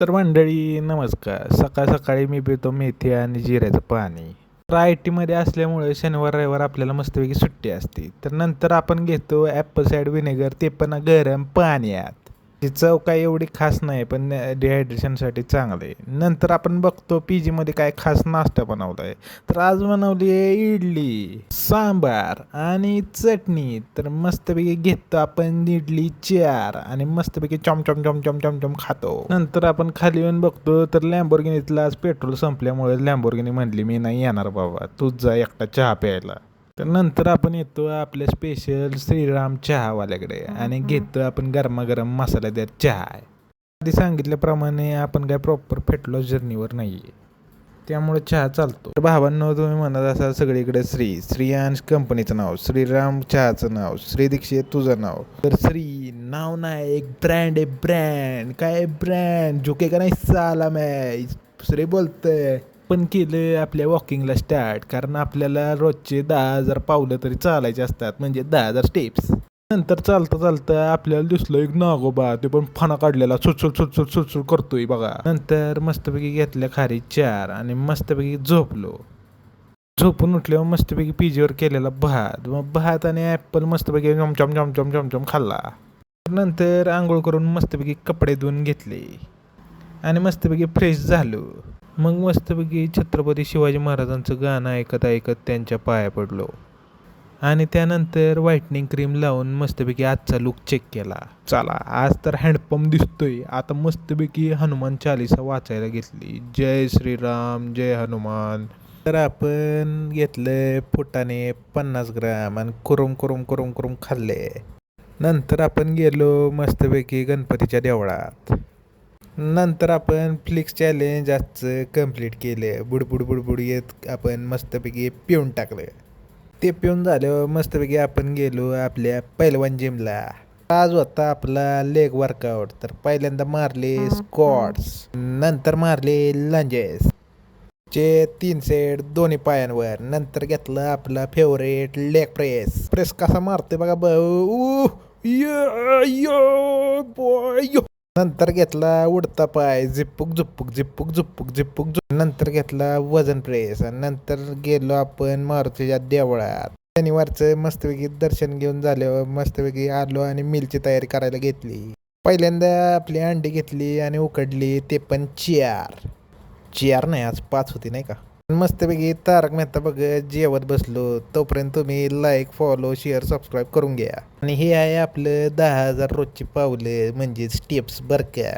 तर मंडळी नमस्कार. सकाळ सकाळी मी पितो मेथी आणि जिऱ्याचं पाणी. तर आय टीमध्ये असल्यामुळे शनिवार रविवार आपल्याला मस्तपैकी सुट्टी असते. तर नंतर आपण घेतो ॲपल सायडर व्हिनेगर, ते पण गरम पाण्यात. ती चव काही एवढी खास नाही, पण डिहायड्रेशनसाठी चांगलं आहे. नंतर आपण बघतो पी जीमध्ये काय खास नाश्ता बनवला आहे. तर आज बनवली आहे इडली, सांबार आणि चटणी. तर मस्तपैकी घेतो आपण इडली 4 आणि मस्तपैकी Chaum Chaum Chaum Chaum Chaum Chaum खातो. नंतर आपण खाली येऊन बघतो तर लॅम्बोर्गिनीतला आज पेट्रोल संपल्यामुळे लॅम्बोर्गिनी म्हणली मी नाही येणार बाबा, तूच जा एकटा चहा प्यायला. तर नंतर आपण येतो आपल्या स्पेशल श्रीराम चहावाल्याकडे आणि घेतो आपण गरमागरम मसालेदार चहा. आधी सांगितल्याप्रमाणे आपण काय प्रॉपर फेट लॉस जर्नीवर नाही आहे, त्यामुळे चहा चालतो. तर भावांनो, तुम्ही म्हणत असाल सगळीकडे श्रीयांश कंपनीचं नाव, श्रीराम चहाचं नाव, श्री दीक्षित तुझं नाव. तर श्री नाव नाही, एक ब्रँड आहे. ब्रँड काय ब्रँड झुकेगा नाही साला मैं. श्री बोलतंय. पण केलं आपल्या वॉकिंगला स्टार्ट, कारण आपल्याला रोजचे 10,000 पावलं तरी चालायचे असतात, म्हणजे 10,000 स्टेप्स. नंतर चालता चालता आपल्याला दिसलं एक नागोबा, ते पण फणा काढलेला सुटसुट सुटसुट सुटसुट करतोय बघा. नंतर मस्तपैकी घेतल्या खारी 4 आणि मस्तपैकी झोपलो. झोपून उठल्यावर मस्तपैकी पिजीवर केलेला भात, मग भात आणि ॲपल मस्तपैकी चमचम चमचम चमचम खाल्ला. नंतर आंघोळ करून मस्तपैकी कपडे धुवून घेतले आणि मस्तपैकी फ्रेश झालो. मग मस्तपैकी छत्रपती शिवाजी महाराजांचं गाणं ऐकत ऐकत त्यांच्या पाया पडलो आणि त्यानंतर व्हाईटनिंग क्रीम लावून मस्तपैकी आजचा लुक चेक केला. चला, आज तर हँडपंप दिसतोय. आता मस्तपैकी हनुमान चालीसा वाचायला घेतली. जय श्रीराम जय हनुमान. तर आपण घेतलं फुटाणे 50 ग्राम आणि कुरुम कुरुम कुरुम कुरुम खाल्ले. नंतर आपण गेलो मस्तपैकी गणपतीच्या देवळात. नंतर आपण फ्लिक्स चॅलेंज आजचं कंप्लीट केलं. बुडबुड बुडबुड येत आपण मस्तपैकी पिऊन टाकलं. ते पिऊन झाल्यावर मस्तपैकी आपण गेलो आपल्या पैलवान जिमला. आज होता आपला लेग वर्कआउट. तर पहिल्यांदा मारले स्क्वॉट्स, नंतर मारले लंजेस चे 3 सेट दोन्ही पायांवर. नंतर घेतला आपला फेवरेट लेग प्रेस. प्रेस कसा मारतोय बघा भाऊ. नंतर घेतला उडता पाय, झिप्पुक झुप्पुक झिप्पुक झुप्पुक झिप्पुक झुप. नंतर घेतला वजन प्रेस आणि नंतर गेलो आपण मारुतीच्या देवळात. शनिवारचं मस्तपैकी दर्शन घेऊन झाल्यावर मस्तपैकी आलो आणि मिलची तयारी करायला घेतली. पहिल्यांदा आपली अंडी घेतली आणि उकडली, ते पण 4 नाही, आज 5 होती नाही का. मस्तपैकी तारक मेहता बघत जेवत बसलो. तोपर्यंत तुम्ही लाईक फॉलो शेअर सबस्क्राईब करून घ्या. आणि हे आहे आपलं 10,000 रोजची पावलं म्हणजे स्टेप्स बरं का.